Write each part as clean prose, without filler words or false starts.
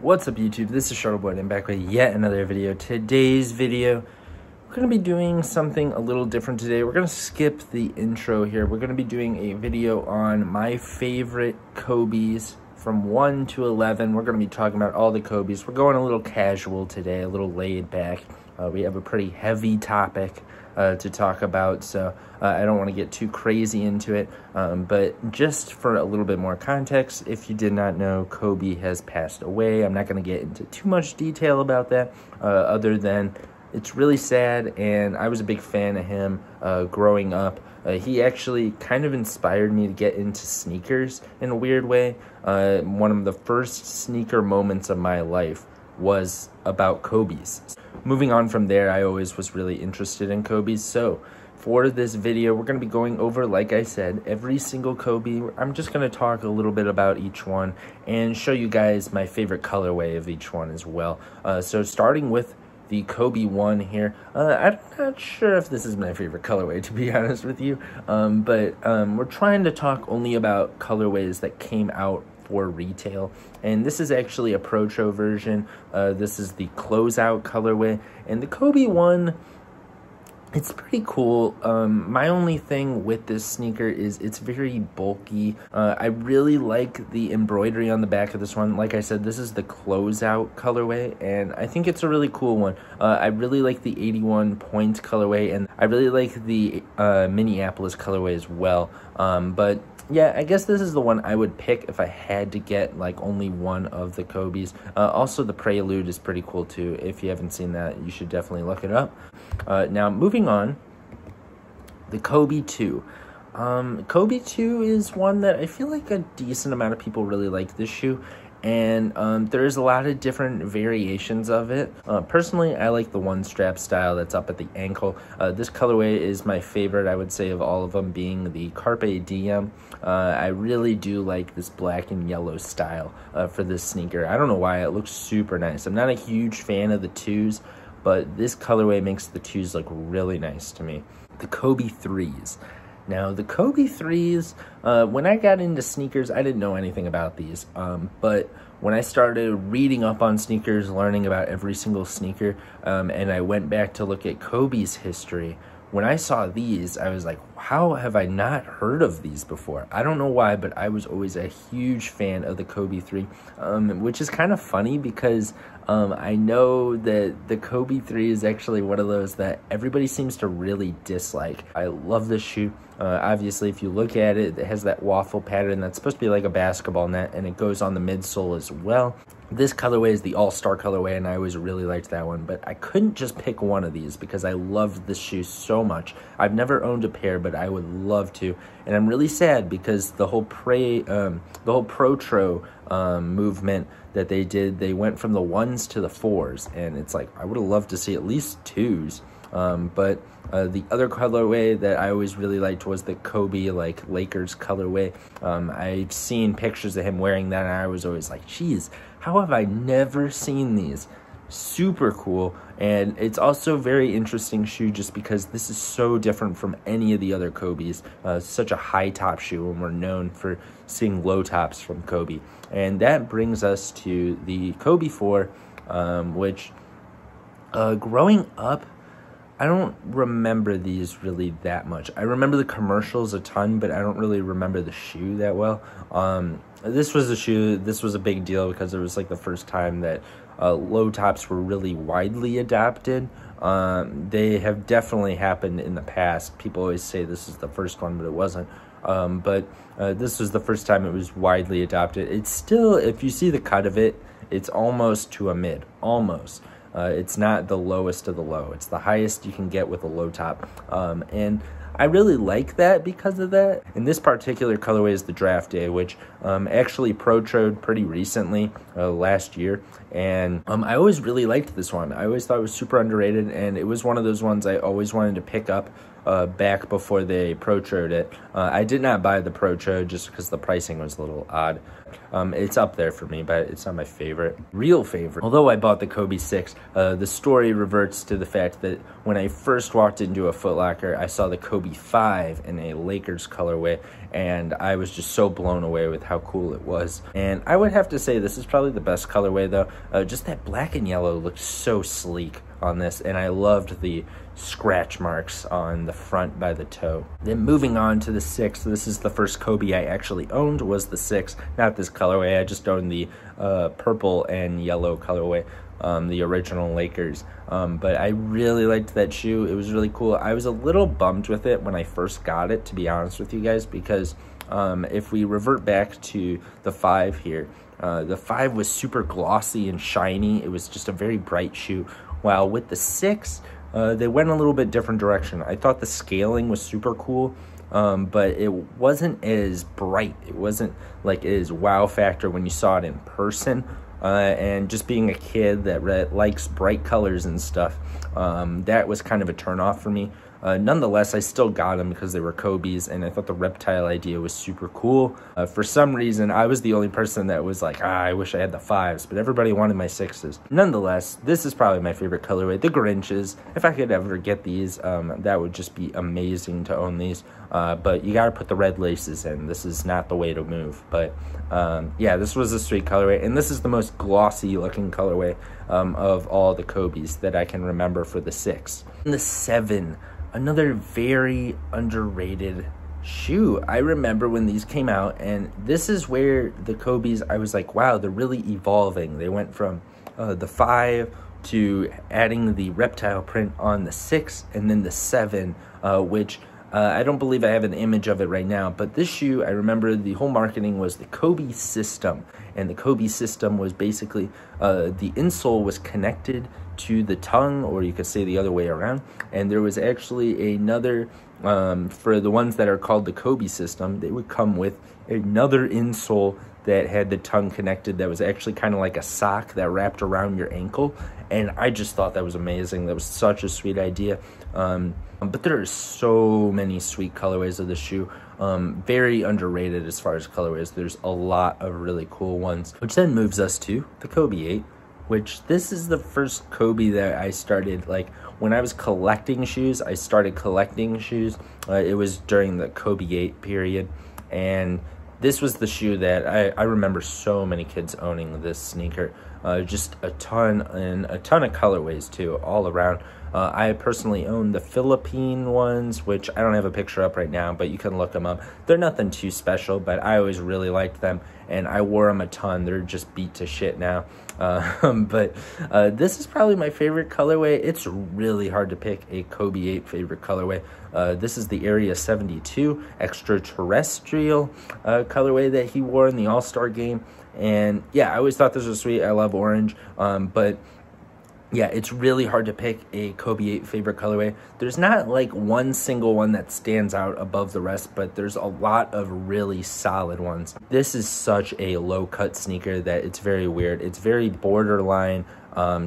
What's up YouTube, this is Shuttleboy and I'm back with yet another video. Today's video, we're going to be doing something a little different today. We're going to skip the intro here. We're going to be doing a video on my favorite Kobe's from 1 to 11. We're going to be talking about all the Kobe's. We're going a little casual today, a little laid back. We have a pretty heavy topic to talk about, so I don't want to get too crazy into it, but just for a little bit more context, if you did not know, Kobe has passed away. I'm not going to get into too much detail about that, other than it's really sad, and I was a big fan of him growing up. He actually kind of inspired me to get into sneakers in a weird way. One of the first sneaker moments of my life was about Kobe's. Moving on from there, I always was really interested in Kobe's. So for this video, we're going to be going over, like I said, every single Kobe. I'm just going to talk a little bit about each one and show you guys my favorite colorway of each one as well. So starting with the Kobe 1 here. I'm not sure if this is my favorite colorway, to be honest with you, but we're trying to talk only about colorways that came out for retail, and this is actually a Pro version. This is the closeout colorway, and the Kobe 1, it's pretty cool. My only thing with this sneaker is it's very bulky. I really like the embroidery on the back of this one. Like I said, this is the closeout colorway, and I think it's a really cool one. I really like the 81 point colorway, and I really like the Minneapolis colorway as well. But yeah, I guess this is the one I would pick if I had to get like only one of the Kobe's. Also, the Prelude is pretty cool too. If you haven't seen that, you should definitely look it up. Now, moving on, the Kobe 2. Kobe 2 is one that I feel like a decent amount of people really like this shoe. And there's a lot of different variations of it. Personally, I like the one strap style that's up at the ankle. This colorway is my favorite, I would say, of all of them, being the Carpe Diem. I really do like this black and yellow style for this sneaker. I don't know why, it looks super nice. I'm not a huge fan of the 2s, but this colorway makes the 2s look really nice to me. The Kobe 3s. Now, the Kobe 3s, when I got into sneakers, I didn't know anything about these, but when I started reading up on sneakers, learning about every single sneaker, and I went back to look at Kobe's history, when I saw these, I was like, how have I not heard of these before? I don't know why, but I was always a huge fan of the Kobe 3, which is kind of funny because I know that the Kobe 3 is actually one of those that everybody seems to really dislike. I love this shoe. Obviously, if you look at it, it has that waffle pattern that's supposed to be like a basketball net, and it goes on the midsole as well. This colorway is the all-star colorway, and I always really liked that one, but I couldn't just pick one of these because I loved this shoe so much. I've never owned a pair, but I would love to, and I'm really sad because the whole Protro movement that they did, they went from the 1s to the 4s, and it's like, I would have loved to see at least 2s. But the other colorway that I always really liked was the Kobe, like, Lakers colorway. I've seen pictures of him wearing that, and I was always like, geez, how have I never seen these? Super cool. And it's also a very interesting shoe just because this is so different from any of the other Kobe's. Such a high top shoe, and we're known for seeing low tops from Kobe. And that brings us to the Kobe 4, which growing up, I don't remember these really that much. I remember the commercials a ton, but I don't really remember the shoe that well. This was a shoe, this was a big deal because it was like the first time that low tops were really widely adopted. They have definitely happened in the past. People always say this is the first one, but it wasn't. But this was the first time it was widely adopted. It's still, if you see the cut of it, it's almost to a mid, almost. It's not the lowest of the low. It's the highest you can get with a low top. And I really like that because of that. And this particular colorway is the Draft Day, which actually Protroed pretty recently, last year. And I always really liked this one. I always thought it was super underrated, and it was one of those ones I always wanted to pick up back before they Protroed it. I did not buy the Protrode just because the pricing was a little odd. It's up there for me, but it's not my favorite. Real favorite. Although I bought the Kobe 6, the story reverts to the fact that when I first walked into a Foot Locker, I saw the Kobe 5 in a Lakers colorway, and I was just so blown away with how cool it was. And I would have to say this is probably the best colorway, though. Just that black and yellow looked so sleek on this, and I loved the scratch marks on the front by the toe. Then moving on to the 6, this is the first Kobe I actually owned, was the 6, not this colorway. I just owned the purple and yellow colorway, the original Lakers. But I really liked that shoe. It was really cool. I was a little bummed with it when I first got it, to be honest with you guys, because if we revert back to the 5 here, the 5 was super glossy and shiny. It was just a very bright shoe. While with the 6, they went a little bit different direction. I thought the scaling was super cool, but it wasn't as bright. It wasn't like as wow factor when you saw it in person. And just being a kid that likes bright colors and stuff, that was kind of a turnoff for me. Nonetheless, I still got them because they were Kobe's, and I thought the reptile idea was super cool. For some reason, I was the only person that was like, I wish I had the 5s, but everybody wanted my 6s. Nonetheless, this is probably my favorite colorway, the Grinches. If I could ever get these, that would just be amazing to own these. But you gotta put the red laces in. This is not the way to move. But yeah, this was a sweet colorway, and this is the most glossy looking colorway of all the Kobe's that I can remember for the 6. And the 7, another very underrated shoe. I remember when these came out, and this is where the Kobe's, I was like, wow, they're really evolving. They went from the 5 to adding the reptile print on the 6, and then the 7, which I don't believe I have an image of it right now, but this shoe, I remember the whole marketing was the Kobe system, and the Kobe system was basically the insole was connected to the tongue, or you could say the other way around, and there was actually another, for the ones that are called the Kobe system, they would come with another insole that had the tongue connected that was actually kind of like a sock that wrapped around your ankle, and I just thought that was amazing. That was such a sweet idea. But there are so many sweet colorways of the shoe. Very underrated as far as colorways. There's a lot of really cool ones, which then moves us to the Kobe 8, which this is the first Kobe that I started, like, when I was collecting shoes, I started collecting shoes. It was during the Kobe 8 period, and this was the shoe that I remember so many kids owning this sneaker. Just a ton, and a ton of colorways too, all around. I personally own the Philippine ones, which I don't have a picture up right now, but you can look them up. They're nothing too special, but I always really liked them, and I wore them a ton. They're just beat to shit now. But this is probably my favorite colorway. It's really hard to pick a Kobe 8 favorite colorway. This is the Area 72 extraterrestrial colorway that he wore in the All-Star game. And yeah, I always thought this was sweet. I love orange, but yeah, it's really hard to pick a Kobe 8 favorite colorway. There's not like one single one that stands out above the rest, but there's a lot of really solid ones. This is such a low-cut sneaker that it's very weird. It's very borderline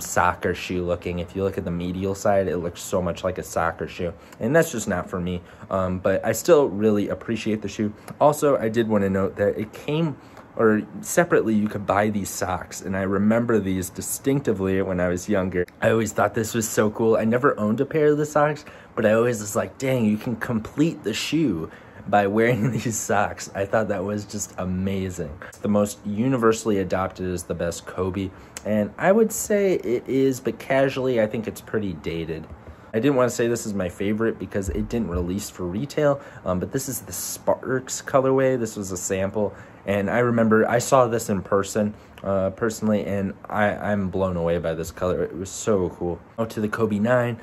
soccer shoe looking. If you look at the medial side, it looks so much like a soccer shoe, and that's just not for me. But I still really appreciate the shoe. Also, I did want to note that it came, or separately, you could buy these socks, and I remember these distinctively when I was younger. I always thought this was so cool. I never owned a pair of the socks, but I always was like, dang, you can complete the shoe by wearing these socks. I thought that was just amazing. It's the most universally adopted as the best Kobe, and I would say it is, but casually, I think it's pretty dated. I didn't want to say this is my favorite because it didn't release for retail, but this is the Sparks colorway. This was a sample, and I remember I saw this in person, personally, and I'm blown away by this color. It was so cool. Out to the Kobe 9,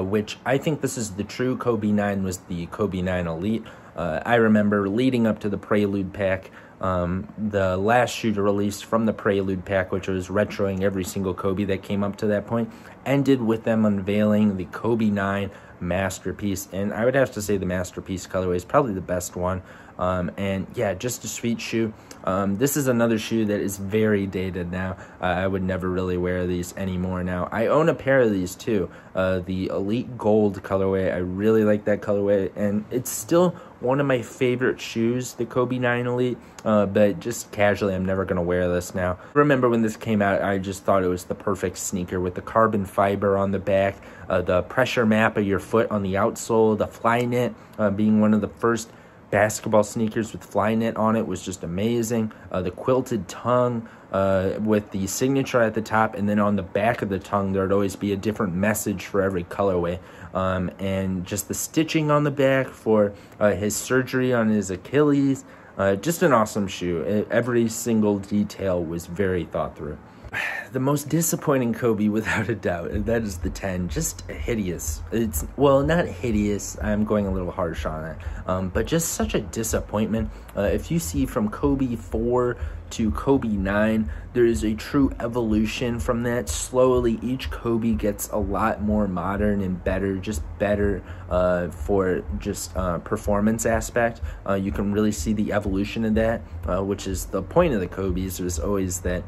which I think this is the true Kobe 9, was the Kobe 9 Elite. I remember leading up to the Prelude pack, the last shoe to release from the Prelude pack, which was retroing every single Kobe that came up to that point, ended with them unveiling the Kobe 9 Masterpiece, and I would have to say the Masterpiece colorway is probably the best one. And yeah, just a sweet shoe. This is another shoe that is very dated now. I would never really wear these anymore now. I own a pair of these too, the Elite Gold colorway. I really like that colorway, and it's still one of my favorite shoes, the Kobe 9 Elite, but just casually, I'm never going to wear this now. Remember when this came out, I just thought it was the perfect sneaker with the carbon fiber on the back, the pressure map of your foot on the outsole, the Flyknit being one of the first basketball sneakers with Flyknit on it was just amazing. The quilted tongue with the signature at the top, and then on the back of the tongue there'd always be a different message for every colorway, and just the stitching on the back for his surgery on his Achilles. Just an awesome shoe. Every single detail was very thought through. The most disappointing Kobe, without a doubt, and that is the 10. Just hideous. It's, well, not hideous, I'm going a little harsh on it, but just such a disappointment. If you see from Kobe 4 to Kobe 9, there is a true evolution from that. Slowly, each Kobe gets a lot more modern and better, just better for just performance aspect. You can really see the evolution of that, which is the point of the Kobe's, was always that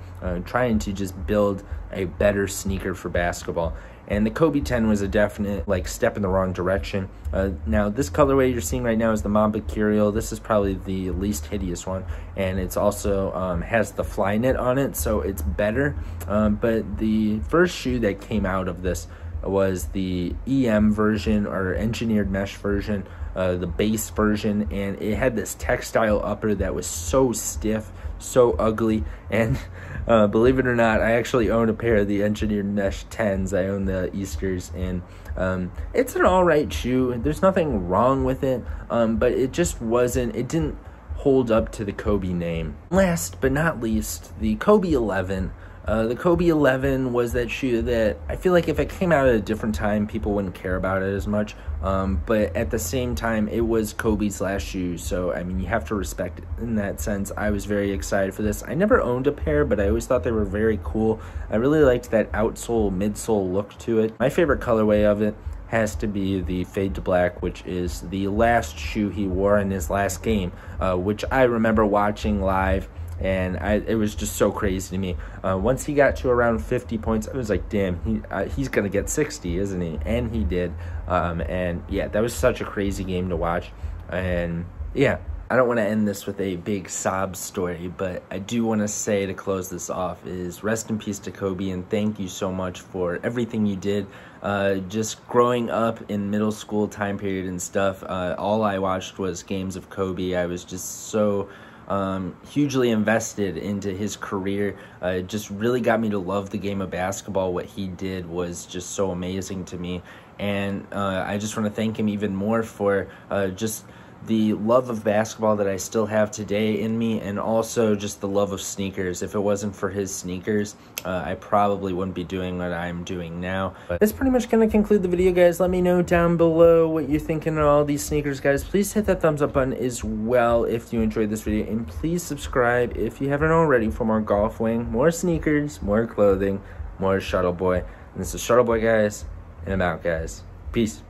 trying to just build a better sneaker for basketball. And the Kobe 10 was a definite step in the wrong direction. Now this colorway you're seeing right now is the Mamba Curial. This is probably the least hideous one, and it's also has the Flyknit on it, so it's better. But the first shoe that came out of this was the EM version, or engineered mesh version, the base version, and it had this textile upper that was so stiff, so ugly. And believe it or not, I actually own a pair of the engineered mesh 10s. I own the Easters, and it's an alright shoe. There's nothing wrong with it, but it just wasn't, it didn't hold up to the Kobe name. Last but not least, the Kobe 11. The Kobe 11 was that shoe that I feel like if it came out at a different time, people wouldn't care about it as much. But at the same time, it was Kobe's last shoe, so I mean, you have to respect it in that sense. I was very excited for this. I never owned a pair, but I always thought they were very cool. I really liked that outsole, midsole look to it. My favorite colorway of it has to be the Fade to Black, which is the last shoe he wore in his last game, which I remember watching live. And it was just so crazy to me. Once he got to around 50 points, I was like, damn, he's going to get 60, isn't he? And he did. And yeah, that was such a crazy game to watch. And yeah, I don't want to end this with a big sob story, but I do want to say to close this off is rest in peace to Kobe, and thank you so much for everything you did. Just growing up in middle school time period and stuff, all I watched was games of Kobe. I was just so hugely invested into his career. It just really got me to love the game of basketball. What he did was just so amazing to me, and I just want to thank him even more for just the love of basketball that I still have today in me, and also just the love of sneakers. If it wasn't for his sneakers, I probably wouldn't be doing what I'm doing now. But that's pretty much going to conclude the video, guys. Let me know down below what you're thinking of all these sneakers, guys. Please hit that thumbs up button as well if you enjoyed this video, and please subscribe if you haven't already for more golf wing, more sneakers, more clothing, more Shuttleboy. And this is Shuttleboy, guys, and I'm out, guys. Peace.